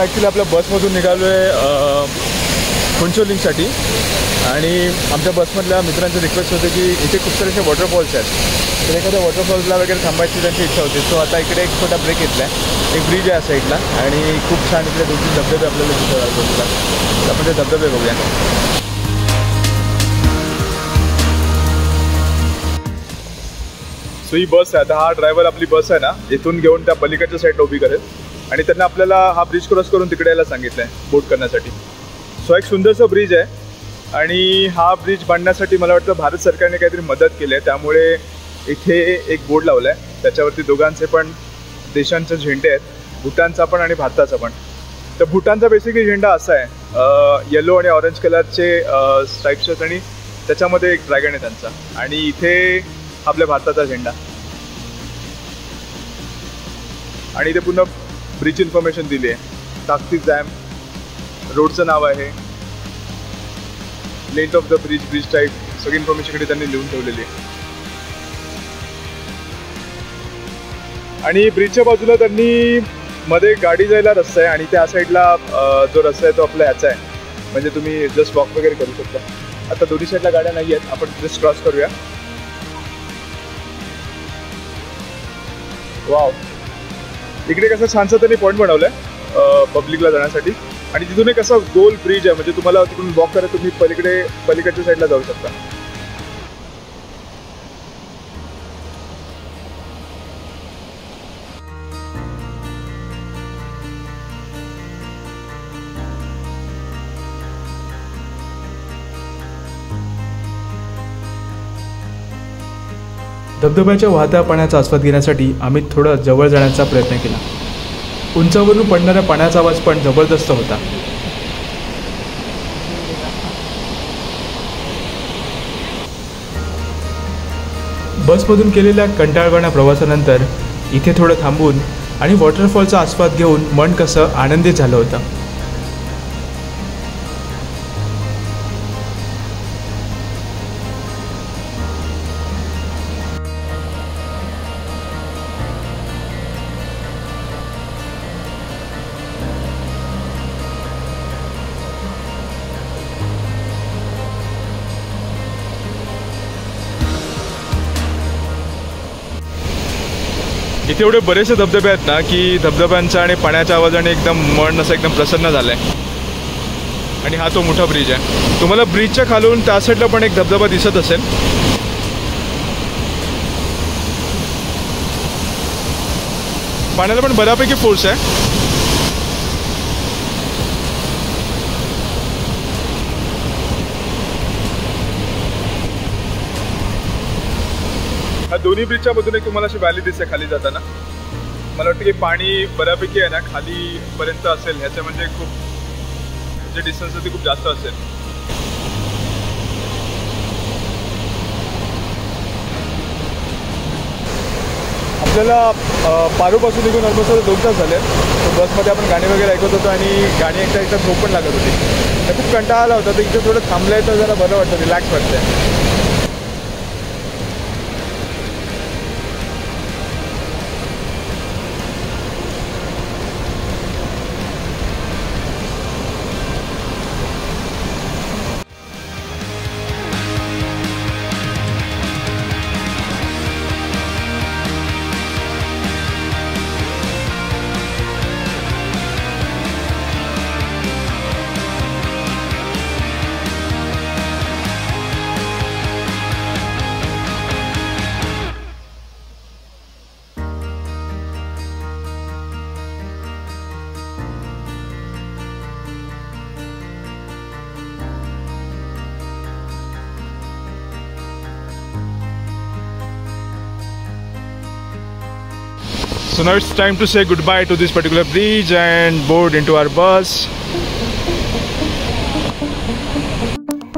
Actually आपल्या बसमधून निघालो आहे कुंचोलिंगसाठी आणि आमच्या बसमधल्या मित्रांची रिक्वेस्ट होते की इथे खूप सारे असे वॉटरफॉल्स आहेत, तर एखाद्या वॉटरफॉल्सला वगैरे थांबायची त्यांची इच्छा होती. सो आता इकडे एक छोटा ब्रेक घेतला आहे, एक ब्रिज आहे साईडला आणि खूप छान इकडे 2-3 धबधबे आपल्याला दिसत तर आपण ते धबधबे बघूया. सो ही बस आहे, आता हा ड्रायव्हर आपली बस आहे ना इथून घेऊन त्या पलीकडच्या साईडला उभी करेल आणि त्यांना आपल्याला हा ब्रिज क्रॉस करून तिकडे यायला सांगितलं आहे बोट करण्यासाठी. सो एक सुंदरसा ब्रिज आहे आणि हा ब्रिज बांधण्यासाठी मला वाटतं भारत सरकारने काहीतरी मदत केली आहे, त्यामुळे इथे एक बोर्ड लावला आहे, त्याच्यावरती दोघांचे पण देशांचे झेंडे आहेत, भूटानचा पण आणि भारताचा पण. तर भूटानचा बेसिकली झेंडा असा आहे, येलो आणि ऑरेंज कलरचे स्ट्राईप्स आहेत आणि त्याच्यामध्ये एक ड्रॅगन आहे त्यांचा, आणि इथे आपल्या भारताचा झेंडा. आणि इथे पुन्हा ब्रिज इन्फॉर्मेशन दिली आहे, ताकती डॅम, रोडचं नाव आहे, length of the bridge, bridge type, सगळी इन्फॉर्मेशन इकडे त्यांनी लिहून ठेवलेली आहे. आणि ब्रिजच्या बाजूला त्यांनी मध्ये गाडी जायला रस्ता आहे आणि त्या साईडला जो रस्ता आहे तो आपला ह्याचा आहे, म्हणजे तुम्ही जस्ट वॉक वगैरे करू शकता. आता दोन्ही साईडला गाड्या नाही आहेत, आपण जस्ट क्रॉस करूया. वाव, इकडे कसं छानसा त्यांनी पॉईंट बनवलं आहे पब्लिकला जाण्यासाठी आणि तिथून एक असा गोल ब्रिज आहे, म्हणजे तुम्हाला तिकडून वॉक करा, तुम्ही पलीकडच्या साईडला जाऊ शकता. धबधब्याच्या वाहत्या पाण्याचा आस्वाद घेण्यासाठी आम्ही थोडं जवळ जाण्याचा प्रयत्न केला. उंचावरून पडणाऱ्या पाण्याचा आवाज पण जबरदस्त होता. बसमधून केलेल्या कंटाळवाण्या प्रवासानंतर इथे थोडं थांबून आणि वॉटरफॉलचा आस्वाद घेऊन मन कसं आनंदित झालं होतं. इथे एवढे बरेचसे धबधबे आहेत ना की धबधब्यांचा आणि पाण्याच्या आवाजाने एकदम मन असं एकदम प्रसन्न झालं आहे. आणि हा तो मोठा ब्रिज आहे, तुम्हाला ब्रिजच्या खालून त्या साईडला पण एक धबधबा दिसत असेल. पाण्याला पण बऱ्यापैकी फोर्स आहे. ह्या दोन्ही ब्रिजच्या मधून एक तुम्हाला अशी व्हॅली दिसते खाली जाताना. मला वाटतं की पाणी बऱ्यापैकी आहे ना खालीपर्यंत असेल, ह्याच्या म्हणजे खूप जे डिस्टन्स आहे ते खूप जास्त असेल. आपल्याला पारूपासून निघून ऑलमोस्ट 2 तास झाले. बसमध्ये आपण गाणी वगैरे ऐकत होतो आणि गाणी ऐकता झोप पण लागत होती, तर खूप कंटाळा आला होता. तर इथे थोडं थांबलं आहे तर जरा बरं वाटतं, रिलॅक्स वाटतं. So now it's time to say goodbye to this particular bridge and board into our bus.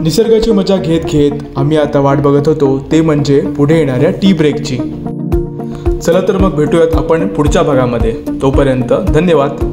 निसर्गाची मजा घेत घेत आम्ही आता वाट बघत होतो ते म्हणजे पुढे येणाऱ्या टी ब्रेकची. चला तर मग भेटूयात आपण पुढच्या भागामध्ये. तोपर्यंत धन्यवाद.